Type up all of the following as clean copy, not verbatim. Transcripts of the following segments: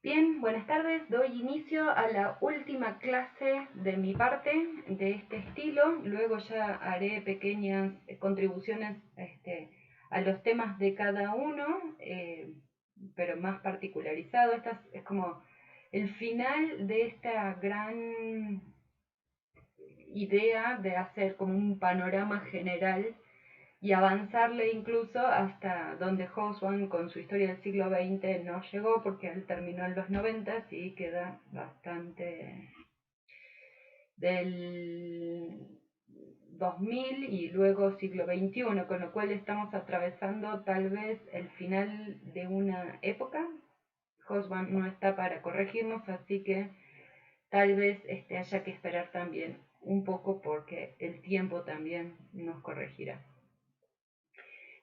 Bien, buenas tardes. Doy inicio a la última clase de mi parte de este estilo. Luego ya haré pequeñas contribuciones a los temas de cada uno, pero más particularizado. Esta es como el final de esta gran idea de hacer como un panorama general y avanzarle incluso hasta donde Hobsbawm con su historia del siglo XX no llegó, porque él terminó en los 90 y queda bastante del 2000 y luego siglo XXI, con lo cual estamos atravesando tal vez el final de una época. Hobsbawm no está para corregirnos, así que tal vez haya que esperar también un poco porque el tiempo también nos corregirá.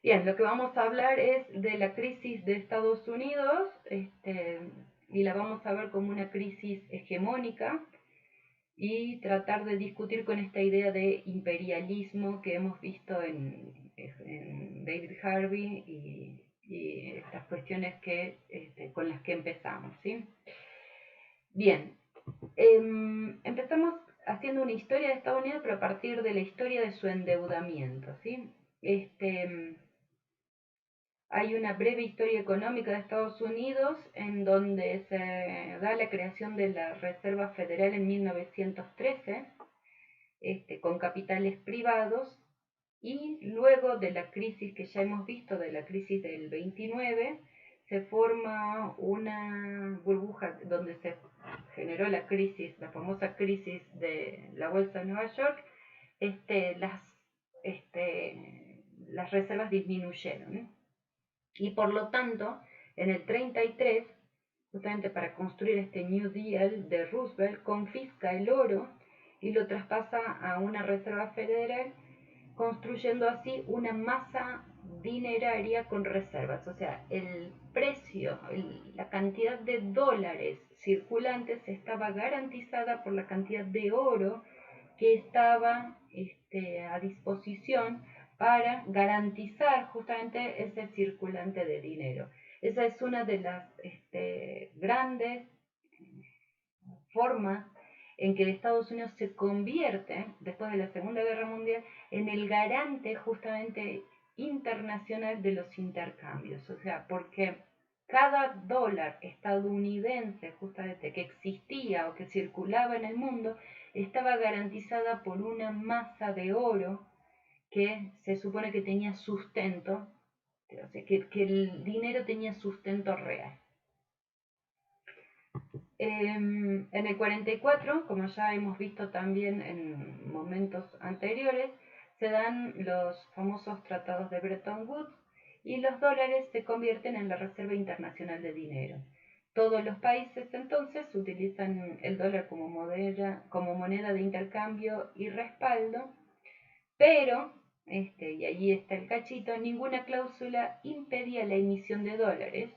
Bien, lo que vamos a hablar es de la crisis de Estados Unidos, y la vamos a ver como una crisis hegemónica y tratar de discutir con esta idea de imperialismo que hemos visto en David Harvey y estas cuestiones con las que empezamos, ¿sí? Bien, empezamos haciendo una historia de Estados Unidos, pero a partir de la historia de su endeudamiento, ¿sí? Hay una breve historia económica de Estados Unidos en donde se da la creación de la Reserva Federal en 1913, con capitales privados, y luego de la crisis que ya hemos visto, de la crisis del 29, se forma una burbuja donde se generó la crisis, la famosa crisis de la Bolsa de Nueva York. Las, las reservas disminuyeron, ¿eh? Y por lo tanto, en el 33, justamente para construir este New Deal de Roosevelt, confisca el oro y lo traspasa a una reserva federal, construyendo así una masa dineraria con reservas. O sea, el precio, la cantidad de dólares circulantes estaba garantizada por la cantidad de oro que estaba a disposición para garantizar justamente ese circulante de dinero. Esa es una de las grandes formas en que Estados Unidos se convierte, después de la Segunda Guerra Mundial, en el garante justamente internacional de los intercambios. O sea, porque cada dólar estadounidense justamente que existía o que circulaba en el mundo estaba garantizada por una masa de oro que se supone que tenía sustento, o sea, que el dinero tenía sustento real. En el 44, como ya hemos visto también en momentos anteriores, se dan los famosos tratados de Bretton Woods y los dólares se convierten en la Reserva Internacional de Dinero. Todos los países entonces utilizan el dólar como moneda de intercambio y respaldo, pero, y allí está el cachito, ninguna cláusula impedía la emisión de dólares,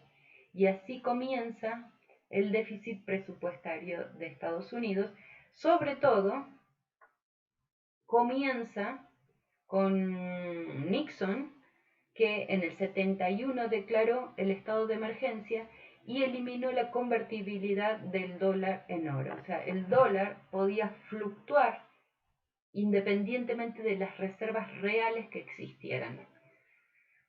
y así comienza el déficit presupuestario de Estados Unidos. Sobre todo, comienza con Nixon, que en el 71 declaró el estado de emergencia y eliminó la convertibilidad del dólar en oro. O sea, el dólar podía fluctuar independientemente de las reservas reales que existieran.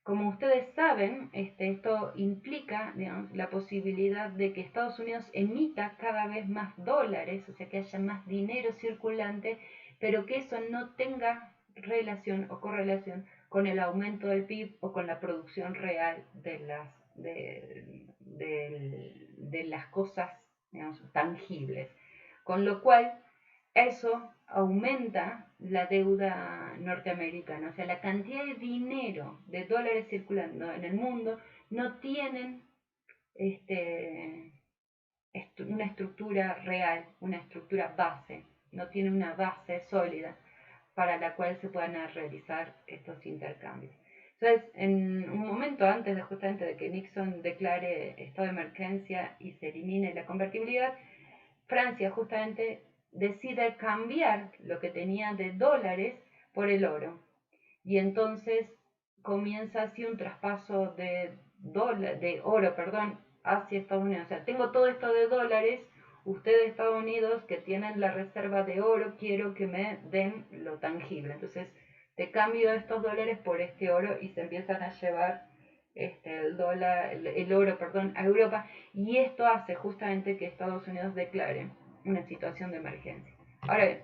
Como ustedes saben, esto implica, digamos, la posibilidad de que Estados Unidos emita cada vez más dólares, o sea, que haya más dinero circulante, pero que eso no tenga relación o correlación con el aumento del PIB o con la producción real de las cosas, digamos, tangibles. Con lo cual, eso aumenta la deuda norteamericana. O sea, la cantidad de dinero, de dólares circulando en el mundo, no tienen una estructura real, una estructura base, no tiene una base sólida para la cual se puedan realizar estos intercambios. Entonces, en un momento antes de justamente de que Nixon declare estado de emergencia y se elimine la convertibilidad, Francia justamente decide cambiar lo que tenía de dólares por el oro. Y entonces comienza así un traspaso de oro hacia Estados Unidos. O sea, tengo todo esto de dólares, ustedes Estados Unidos que tienen la reserva de oro, quiero que me den lo tangible. Entonces, te cambio estos dólares por este oro y se empiezan a llevar el oro, perdón, a Europa, y esto hace justamente que Estados Unidos declare una situación de emergencia. Ahora bien,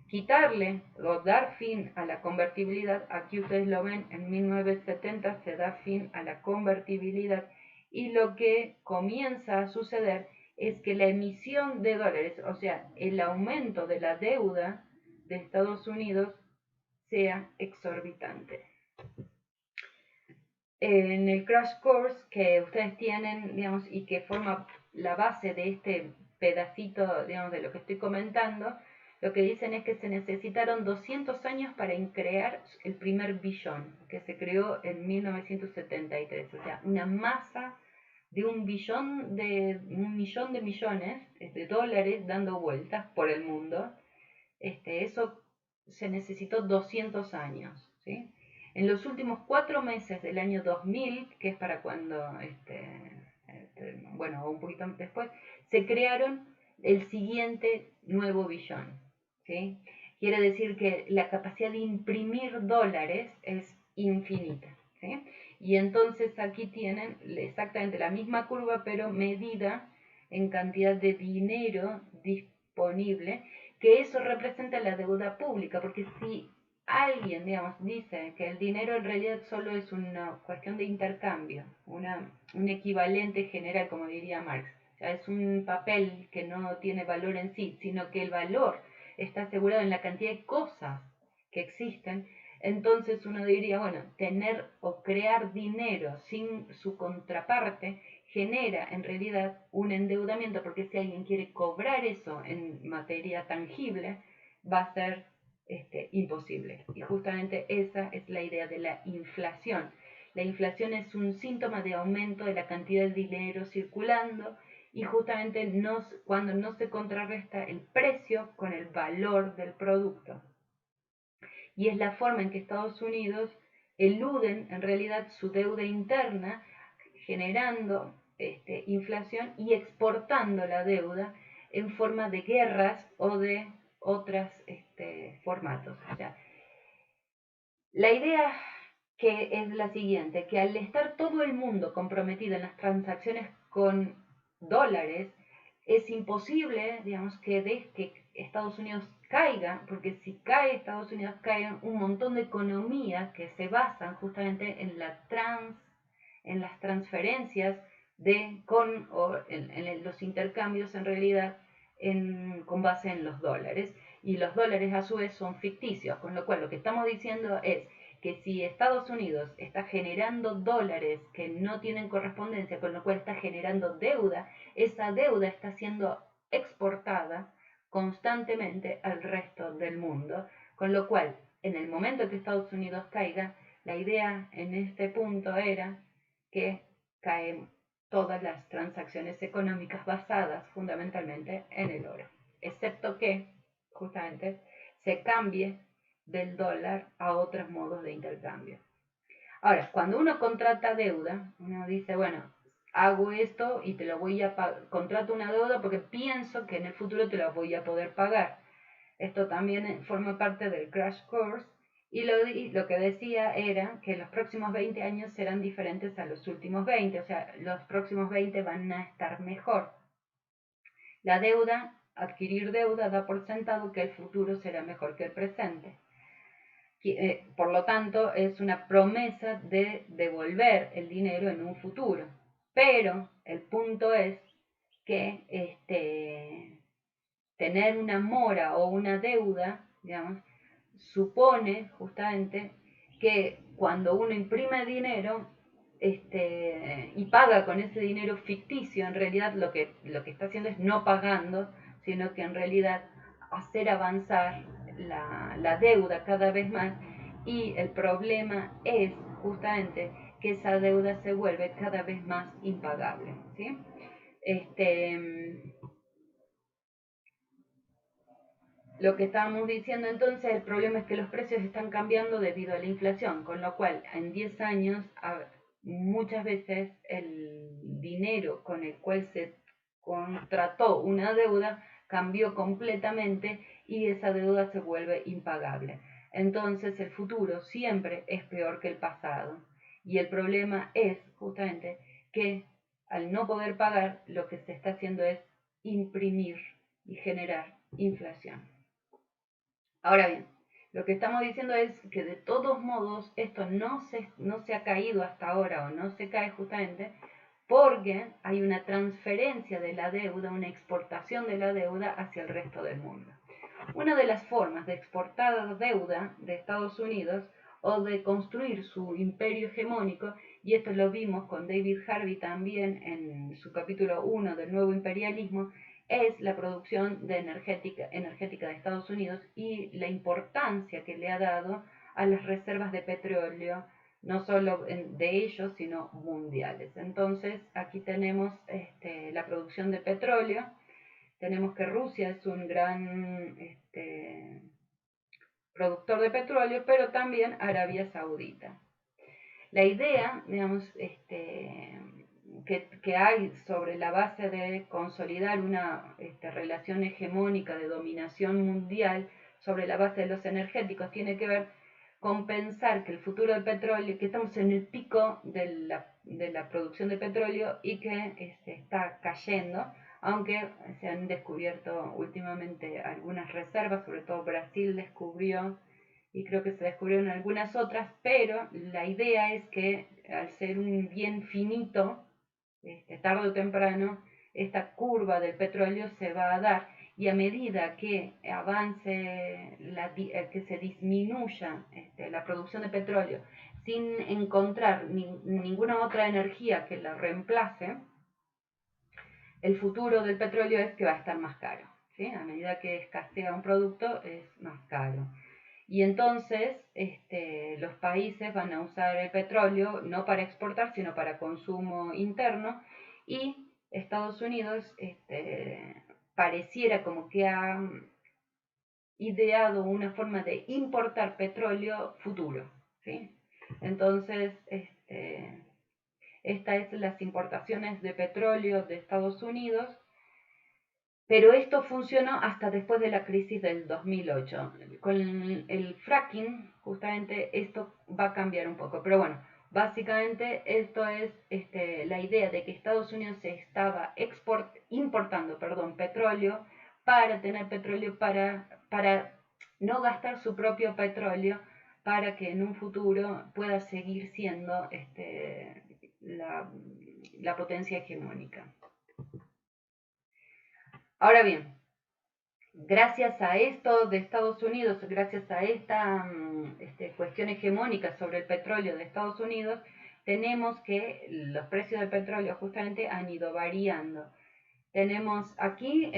quitarle o dar fin a la convertibilidad, aquí ustedes lo ven, en 1970 se da fin a la convertibilidad y lo que comienza a suceder es que la emisión de dólares, o sea, el aumento de la deuda de Estados Unidos sea exorbitante. En el crash course que ustedes tienen, digamos, y que forma la base de este pedacito, digamos, de lo que estoy comentando, lo que dicen es que se necesitaron 200 años para crear el primer billón, que se creó en 1973, o sea, una masa de un millón de millones de dólares dando vueltas por el mundo. Eso se necesitó 200 años, ¿sí? En los últimos 4 meses del año 2000, que es para cuando, bueno, un poquito después, se crearon el siguiente nuevo billón, ¿sí? Quiere decir que la capacidad de imprimir dólares es infinita, ¿sí? Y entonces aquí tienen exactamente la misma curva, pero medida en cantidad de dinero disponible, que eso representa la deuda pública, porque si alguien, digamos, dice que el dinero en realidad solo es una cuestión de intercambio, un equivalente general, como diría Marx, o sea, es un papel que no tiene valor en sí, sino que el valor está asegurado en la cantidad de cosas que existen, entonces uno diría, bueno, tener o crear dinero sin su contraparte genera en realidad un endeudamiento, porque si alguien quiere cobrar eso en materia tangible, va a ser imposible. Y justamente esa es la idea de la inflación. La inflación es un síntoma de aumento de la cantidad de dinero circulando y justamente cuando no se contrarresta el precio con el valor del producto. Y es la forma en que Estados Unidos eluden en realidad su deuda interna, generando inflación y exportando la deuda en forma de guerras o de otros formatos. O sea, la idea que es la siguiente, que al estar todo el mundo comprometido en las transacciones con dólares, es imposible, digamos, que Estados Unidos caiga, porque si cae Estados Unidos, caen un montón de economías que se basan justamente en las transferencias en los intercambios en realidad con base en los dólares, y los dólares a su vez son ficticios, con lo cual lo que estamos diciendo es que si Estados Unidos está generando dólares que no tienen correspondencia, con lo cual está generando deuda, esa deuda está siendo exportada constantemente al resto del mundo, con lo cual en el momento que Estados Unidos caiga, la idea en este punto era que caen todas las transacciones económicas basadas fundamentalmente en el oro, excepto que justamente se cambie del dólar a otros modos de intercambio. Ahora, cuando uno contrata deuda, uno dice, bueno, hago esto y te lo voy a contrato una deuda porque pienso que en el futuro te la voy a poder pagar. Esto también forma parte del crash course y lo que decía era que los próximos 20 años serán diferentes a los últimos 20, o sea, los próximos 20 van a estar mejor. La deuda, adquirir deuda, da por sentado que el futuro será mejor que el presente. Por lo tanto, es una promesa de devolver el dinero en un futuro. Pero el punto es que tener una mora o una deuda, digamos, supone justamente que cuando uno imprime dinero y paga con ese dinero ficticio, en realidad lo que está haciendo es no pagando, sino que en realidad hacer avanzar la deuda cada vez más, y el problema es justamente que esa deuda se vuelve cada vez más impagable, ¿sí? Lo que estábamos diciendo entonces, el problema es que los precios están cambiando debido a la inflación, con lo cual en 10 años muchas veces el dinero con el cual se contrató una deuda cambió completamente y esa deuda se vuelve impagable. Entonces el futuro siempre es peor que el pasado. Y el problema es justamente que al no poder pagar, lo que se está haciendo es imprimir y generar inflación. Ahora bien, lo que estamos diciendo es que de todos modos esto no se ha caído hasta ahora o no se cae justamente porque hay una transferencia de la deuda, una exportación de la deuda hacia el resto del mundo. Una de las formas de exportar deuda de Estados Unidos o de construir su imperio hegemónico, y esto lo vimos con David Harvey también en su capítulo 1 del nuevo imperialismo, es la producción de energética de Estados Unidos y la importancia que le ha dado a las reservas de petróleo, no solo de ellos, sino mundiales. Entonces, aquí tenemos la producción de petróleo. Tenemos que Rusia es un gran productor de petróleo, pero también Arabia Saudita. La idea, digamos, que hay sobre la base de consolidar una relación hegemónica de dominación mundial sobre la base de los energéticos tiene que ver con pensar que el futuro del petróleo, que estamos en el pico de la producción de petróleo y que está cayendo, aunque se han descubierto últimamente algunas reservas, sobre todo Brasil descubrió y creo que se descubrieron algunas otras, pero la idea es que al ser un bien finito, tarde o temprano, esta curva del petróleo se va a dar y a medida que avance, que se disminuya la producción de petróleo sin encontrar ninguna otra energía que la reemplace, el futuro del petróleo es que va a estar más caro. ¿Sí? A medida que escasea un producto es más caro. Y entonces los países van a usar el petróleo no para exportar, sino para consumo interno. Y Estados Unidos pareciera como que ha ideado una forma de importar petróleo futuro. ¿Sí? Entonces, estas es las importaciones de petróleo de Estados Unidos. Pero esto funcionó hasta después de la crisis del 2008. Con el fracking, justamente, esto va a cambiar un poco. Pero bueno, básicamente esto es la idea de que Estados Unidos se estaba importando petróleo para tener petróleo, para no gastar su propio petróleo, para que en un futuro pueda seguir siendo la potencia hegemónica. Ahora bien, gracias a esto de Estados Unidos, gracias a esta cuestión hegemónica sobre el petróleo de Estados Unidos, tenemos que los precios del petróleo justamente han ido variando. Tenemos aquí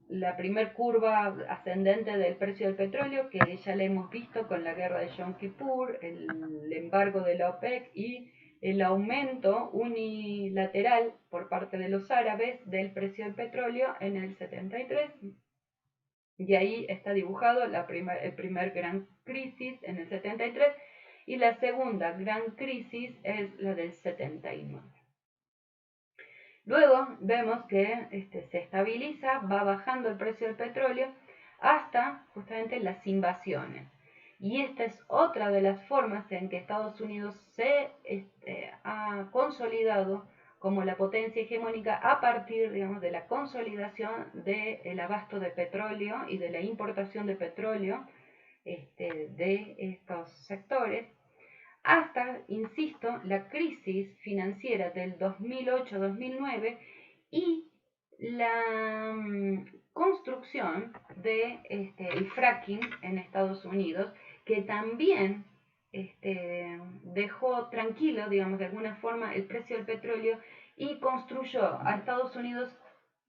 la primer curva ascendente del precio del petróleo, que ya la hemos visto con la guerra de Yom Kippur, el embargo de la OPEC y el aumento unilateral por parte de los árabes del precio del petróleo en el 73. Y ahí está dibujado el primer gran crisis en el 73 y la segunda gran crisis es la del 79. Luego vemos que se estabiliza, va bajando el precio del petróleo hasta justamente las invasiones. Y esta es otra de las formas en que Estados Unidos se ha consolidado como la potencia hegemónica a partir, digamos, de la consolidación del abasto de petróleo y de la importación de petróleo de estos sectores, hasta, insisto, la crisis financiera del 2008-2009 y la construcción de el fracking en Estados Unidos, que también dejó tranquilo, digamos, de alguna forma el precio del petróleo y construyó a Estados Unidos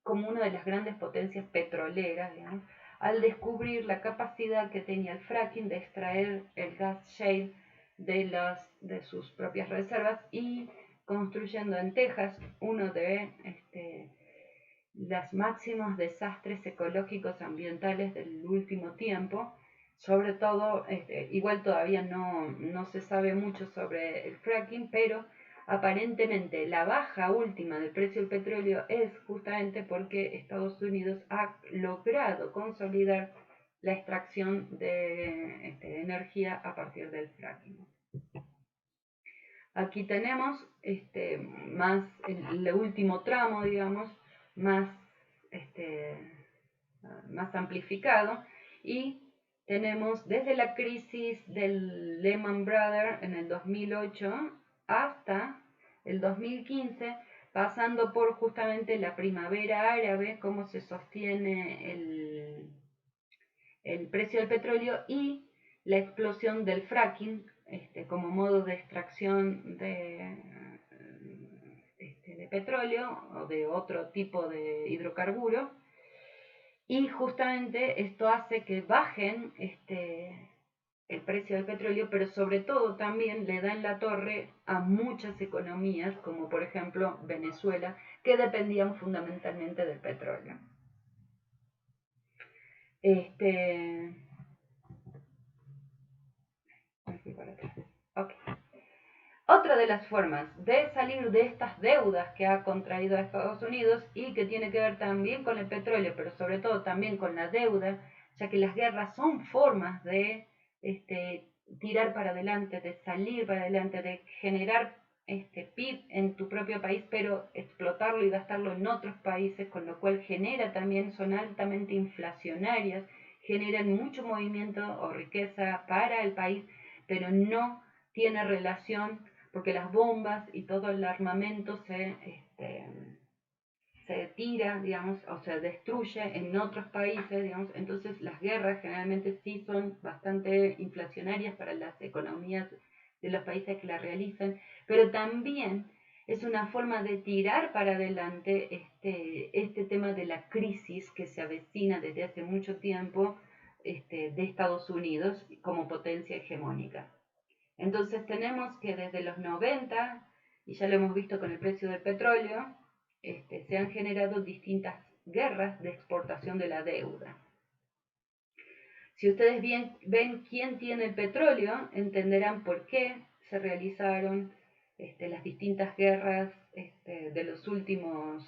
como una de las grandes potencias petroleras, digamos, al descubrir la capacidad que tenía el fracking de extraer el gas shale de sus propias reservas y construyendo en Texas uno de los máximos desastres ecológicos ambientales del último tiempo, sobre todo, igual todavía no se sabe mucho sobre el fracking, pero aparentemente la baja última del precio del petróleo es justamente porque Estados Unidos ha logrado consolidar la extracción de energía a partir del fracking. Aquí tenemos más el último tramo, digamos, más, más amplificado, y tenemos desde la crisis del Lehman Brothers en el 2008 hasta el 2015, pasando por justamente la primavera árabe, cómo se sostiene el precio del petróleo y la explosión del fracking como modo de extracción de petróleo o de otro tipo de hidrocarburo. Y justamente esto hace que bajen el precio del petróleo, pero sobre todo también le da en la torre a muchas economías, como por ejemplo Venezuela, que dependían fundamentalmente del petróleo. Okay. Otra de las formas de salir de estas deudas que ha contraído a Estados Unidos y que tiene que ver también con el petróleo, pero sobre todo también con la deuda, ya que las guerras son formas de tirar para adelante, de salir para adelante, de generar PIB en tu propio país, pero explotarlo y gastarlo en otros países, con lo cual genera también, son altamente inflacionarias, generan mucho movimiento o riqueza para el país, pero no tiene relación porque las bombas y todo el armamento se tira, digamos, o se destruye en otros países, digamos. Entonces las guerras generalmente sí son bastante inflacionarias para las economías de los países que las realizan, pero también es una forma de tirar para adelante este tema de la crisis que se avecina desde hace mucho tiempo de Estados Unidos como potencia hegemónica. Entonces tenemos que desde los 90, y ya lo hemos visto con el precio del petróleo, se han generado distintas guerras de exportación de la deuda. Si ustedes ven quién tiene el petróleo, entenderán por qué se realizaron las distintas guerras de los últimos,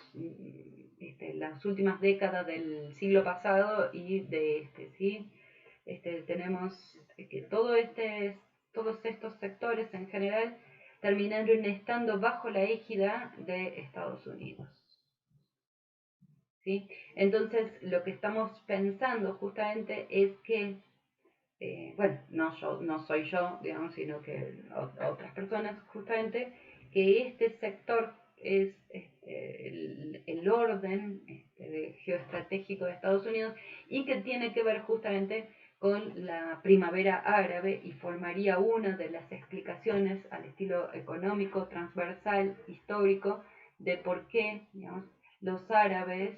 las últimas décadas del siglo pasado y de ¿sí? Tenemos que todos estos sectores en general terminaron estando bajo la égida de Estados Unidos. ¿Sí? Entonces, lo que estamos pensando justamente es que, bueno, no soy yo, digamos, sino que otras personas, justamente, que este sector es el orden geoestratégico de Estados Unidos y que tiene que ver justamente con la primavera árabe y formaría una de las explicaciones al estilo económico, transversal, histórico, de por qué, digamos, los árabes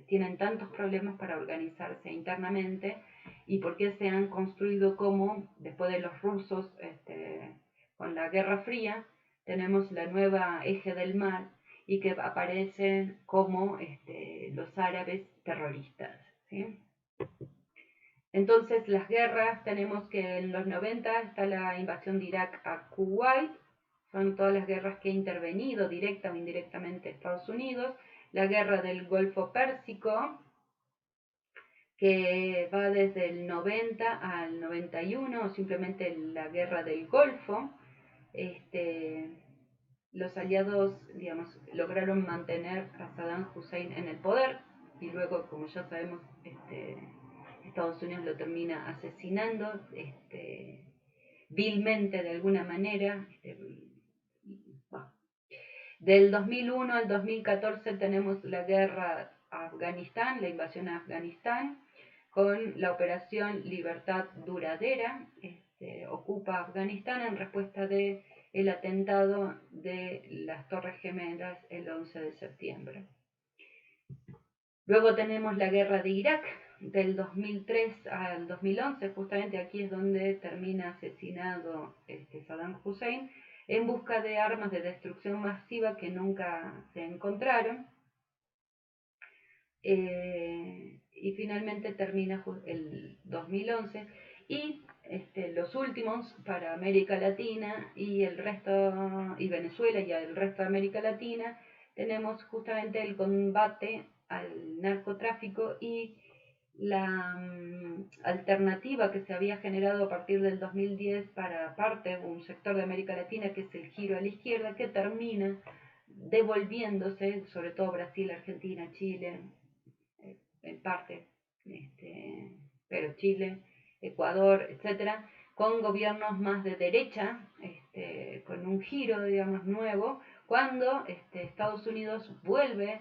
tienen tantos problemas para organizarse internamente y por qué se han construido como, después de los rusos con la Guerra Fría, tenemos la nueva eje del mal y que aparecen como los árabes terroristas, ¿sí? Entonces las guerras, tenemos que en los 90 está la invasión de Irak a Kuwait, son todas las guerras que ha intervenido directa o indirectamente Estados Unidos, la guerra del Golfo Pérsico, que va desde el 90 al 91, o simplemente la guerra del Golfo. Los aliados, digamos, lograron mantener a Saddam Hussein en el poder y luego, como ya sabemos, Estados Unidos lo termina asesinando vilmente de alguna manera. Bueno. Del 2001 al 2014 tenemos la guerra a Afganistán, la invasión a Afganistán, con la operación Libertad Duradera, ocupa Afganistán en respuesta de el atentado de las Torres Gemelas el 11 de septiembre. Luego tenemos la guerra de Irak, del 2003 al 2011, justamente aquí es donde termina asesinado Saddam Hussein, en busca de armas de destrucción masiva que nunca se encontraron. y finalmente termina el 2011. Y los últimos para América Latina y el resto, y Venezuela y el resto de América Latina, tenemos justamente el combate al narcotráfico y la alternativa que se había generado a partir del 2010 para parte, un sector de América Latina, que es el giro a la izquierda, que termina devolviéndose, sobre todo Brasil, Argentina, Chile, en parte, pero Chile, Ecuador, etcétera, con gobiernos más de derecha, con un giro, digamos, nuevo, cuando Estados Unidos vuelve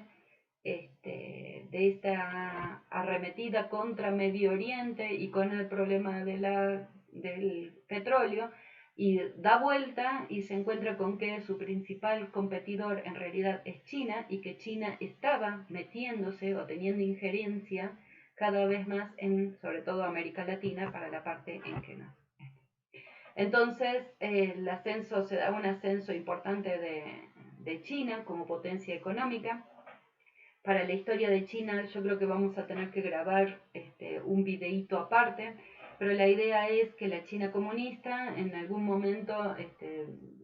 de esta arremetida contra Medio Oriente y con el problema del petróleo, y da vuelta y se encuentra con que su principal competidor en realidad es China, y que China estaba metiéndose o teniendo injerencia cada vez más en, sobre todo, América Latina, para la parte en que no. Entonces, se da un ascenso importante de China como potencia económica. Para la historia de China yo creo que vamos a tener que grabar un videíto aparte, pero la idea es que la China comunista en algún momento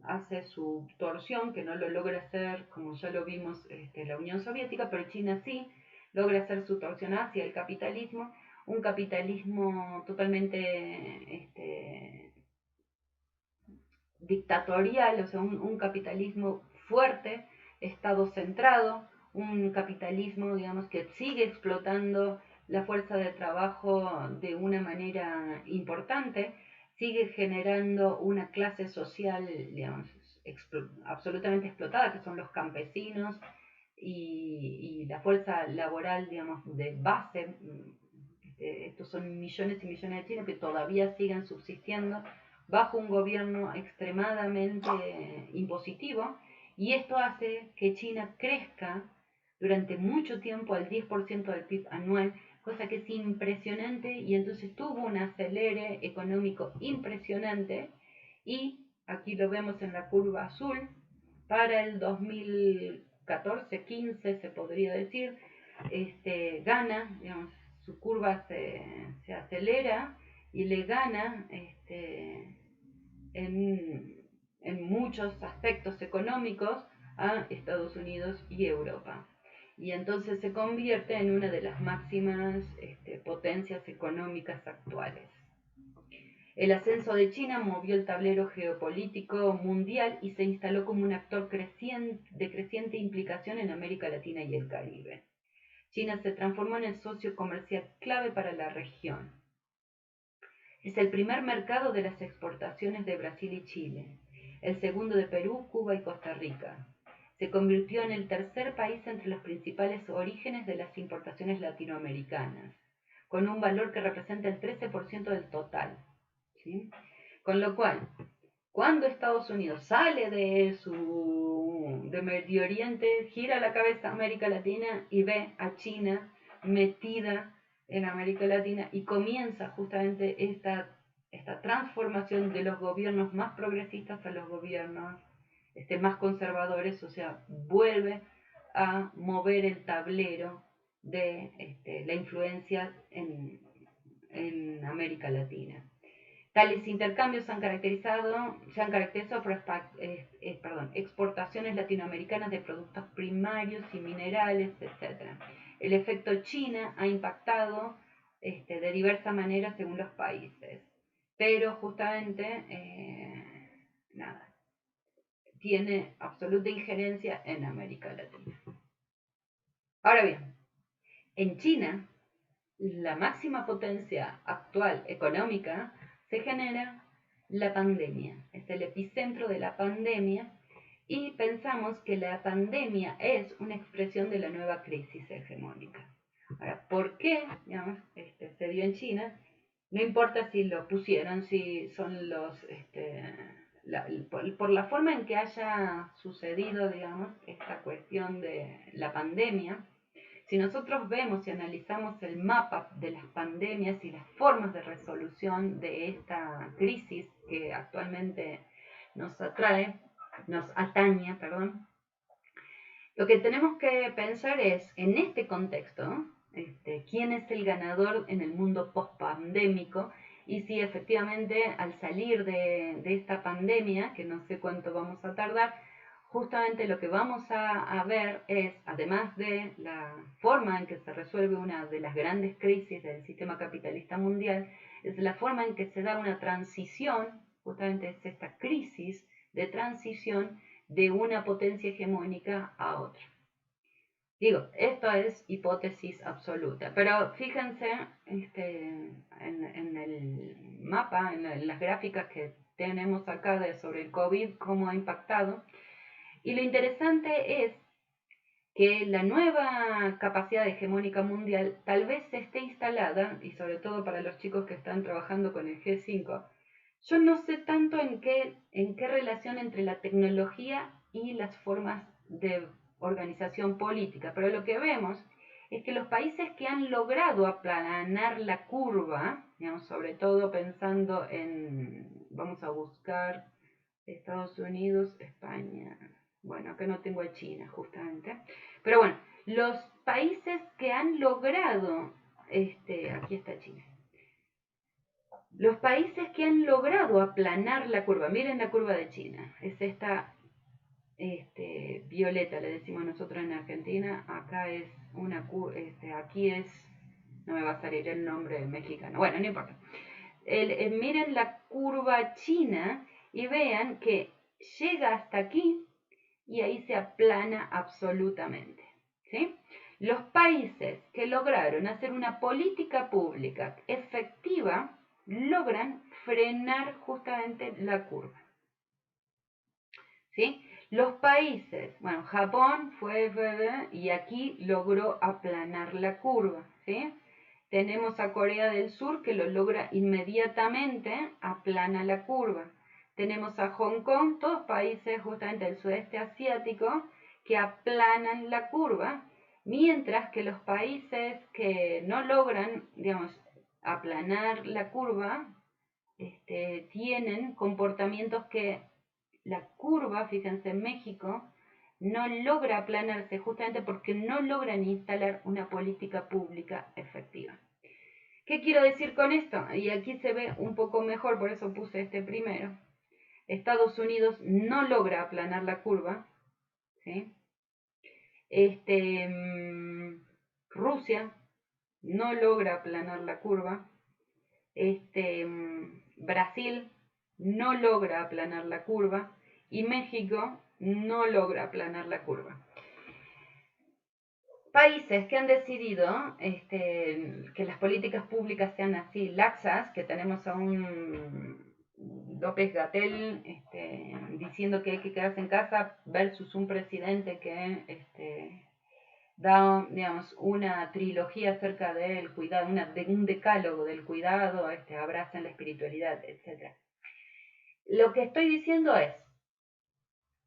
hace su torsión, que no lo logra hacer como ya lo vimos la Unión Soviética, pero China sí logra hacer su torsión hacia el capitalismo, un capitalismo totalmente dictatorial, o sea, un capitalismo fuerte, Estado centrado, un capitalismo, digamos, que sigue explotando la fuerza de trabajo de una manera importante, sigue generando una clase social, digamos, absolutamente explotada, que son los campesinos y la fuerza laboral, digamos, de base. Estos son millones y millones de chinos que todavía siguen subsistiendo bajo un gobierno extremadamente impositivo, y esto hace que China crezca durante mucho tiempo al 10% del PIB anual, cosa que es impresionante, y entonces tuvo un acelere económico impresionante, y aquí lo vemos en la curva azul, para el 2014-15 se podría decir, gana, digamos, su curva se acelera y le gana en muchos aspectos económicos a Estados Unidos y Europa. Y entonces se convierte en una de las máximas potencias económicas actuales. El ascenso de China movió el tablero geopolítico mundial y se instaló como un actor de creciente implicación en América Latina y el Caribe. China se transformó en el socio comercial clave para la región. Es el primer mercado de las exportaciones de Brasil y Chile, el segundo de Perú, Cuba y Costa Rica. Se convirtió en el tercer país entre los principales orígenes de las importaciones latinoamericanas, con un valor que representa el 13% del total, ¿sí? Con lo cual, cuando Estados Unidos sale de Medio Oriente, gira la cabeza a América Latina y ve a China metida en América Latina, y comienza justamente esta transformación de los gobiernos más progresistas a los gobiernos más conservadores, o sea, vuelve a mover el tablero de la influencia en América Latina. Tales intercambios se han caracterizado por exportaciones latinoamericanas de productos primarios y minerales, etc. El efecto China ha impactado de diversas maneras según los países, pero justamente tiene absoluta injerencia en América Latina. Ahora bien, en China, la máxima potencia actual económica se genera la pandemia, es el epicentro de la pandemia, y pensamos que la pandemia es una expresión de la nueva crisis hegemónica. Ahora, ¿por qué, digamos, se dio en China? No importa si lo pusieron, si son los, por la forma en que haya sucedido, digamos, esta cuestión de la pandemia. Si nosotros vemos y analizamos el mapa de las pandemias y las formas de resolución de esta crisis que actualmente nos atañe, lo que tenemos que pensar es, en este contexto, quién es el ganador en el mundo post-pandémico y si efectivamente al salir de esta pandemia, que no sé cuánto vamos a tardar, justamente lo que vamos a ver es, además de la forma en que se resuelve una de las grandes crisis del sistema capitalista mundial, es la forma en que se da una transición, justamente es esta crisis de transición de una potencia hegemónica a otra. Digo, esto es hipótesis absoluta, pero fíjense en el mapa, en las gráficas que tenemos acá sobre el COVID, cómo ha impactado. Y lo interesante es que la nueva capacidad hegemónica mundial tal vez esté instalada, y sobre todo para los chicos que están trabajando con el G5, yo no sé tanto en qué relación entre la tecnología y las formas de organización política, pero lo que vemos es que los países que han logrado aplanar la curva, digamos, sobre todo pensando vamos a buscar Estados Unidos, España, bueno, acá no tengo a China justamente, pero bueno, los países que han logrado, aquí está China, los países que han logrado aplanar la curva, miren la curva de China, es esta violeta, le decimos nosotros en Argentina, acá es una aquí es, no me va a salir el nombre mexicano, bueno, no importa. Miren la curva china y vean que llega hasta aquí y ahí se aplana absolutamente, ¿sí? Los países que lograron hacer una política pública efectiva logran frenar justamente la curva, ¿sí? Los países, bueno, Japón fue y aquí logró aplanar la curva, ¿sí? Tenemos a Corea del Sur que lo logra inmediatamente, aplana la curva. Tenemos a Hong Kong, todos países justamente del sudeste asiático que aplanan la curva, mientras que los países que no logran, digamos, aplanar la curva, tienen comportamientos que la curva, fíjense, en México, no logra aplanarse justamente porque no logran instalar una política pública efectiva. ¿Qué quiero decir con esto? Y aquí se ve un poco mejor, por eso puse este primero. Estados Unidos no logra aplanar la curva, ¿sí? Rusia no logra aplanar la curva. Brasil no logra aplanar la curva y México no logra aplanar la curva. Países que han decidido que las políticas públicas sean así laxas, que tenemos a un López-Gatell diciendo que hay que quedarse en casa versus un presidente que da, digamos, una trilogía acerca del cuidado, un decálogo del cuidado, abracen la espiritualidad, etc. Lo que estoy diciendo es,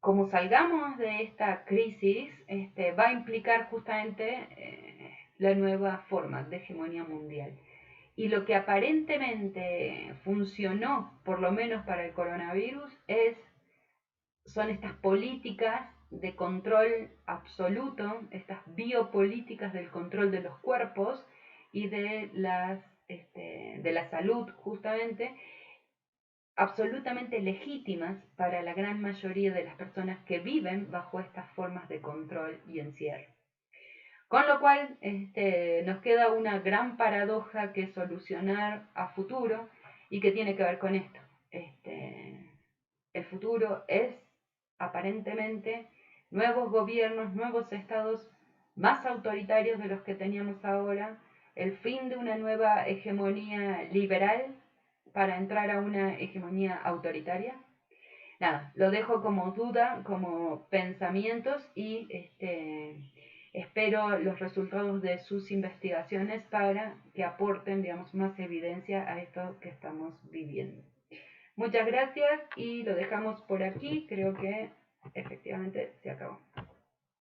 como salgamos de esta crisis, va a implicar justamente la nueva forma de hegemonía mundial. Y lo que aparentemente funcionó, por lo menos para el coronavirus, son estas políticas de control absoluto, estas biopolíticas del control de los cuerpos y de la salud, justamente, absolutamente legítimas para la gran mayoría de las personas que viven bajo estas formas de control y encierro. Con lo cual nos queda una gran paradoja que solucionar a futuro y que tiene que ver con esto. El futuro es aparentemente nuevos gobiernos, nuevos estados más autoritarios de los que teníamos ahora, el fin de una nueva hegemonía liberal para entrar a una hegemonía autoritaria. Nada, lo dejo como duda, como pensamientos y espero los resultados de sus investigaciones para que aporten, digamos, más evidencia a esto que estamos viviendo. Muchas gracias y lo dejamos por aquí, creo que efectivamente se acabó.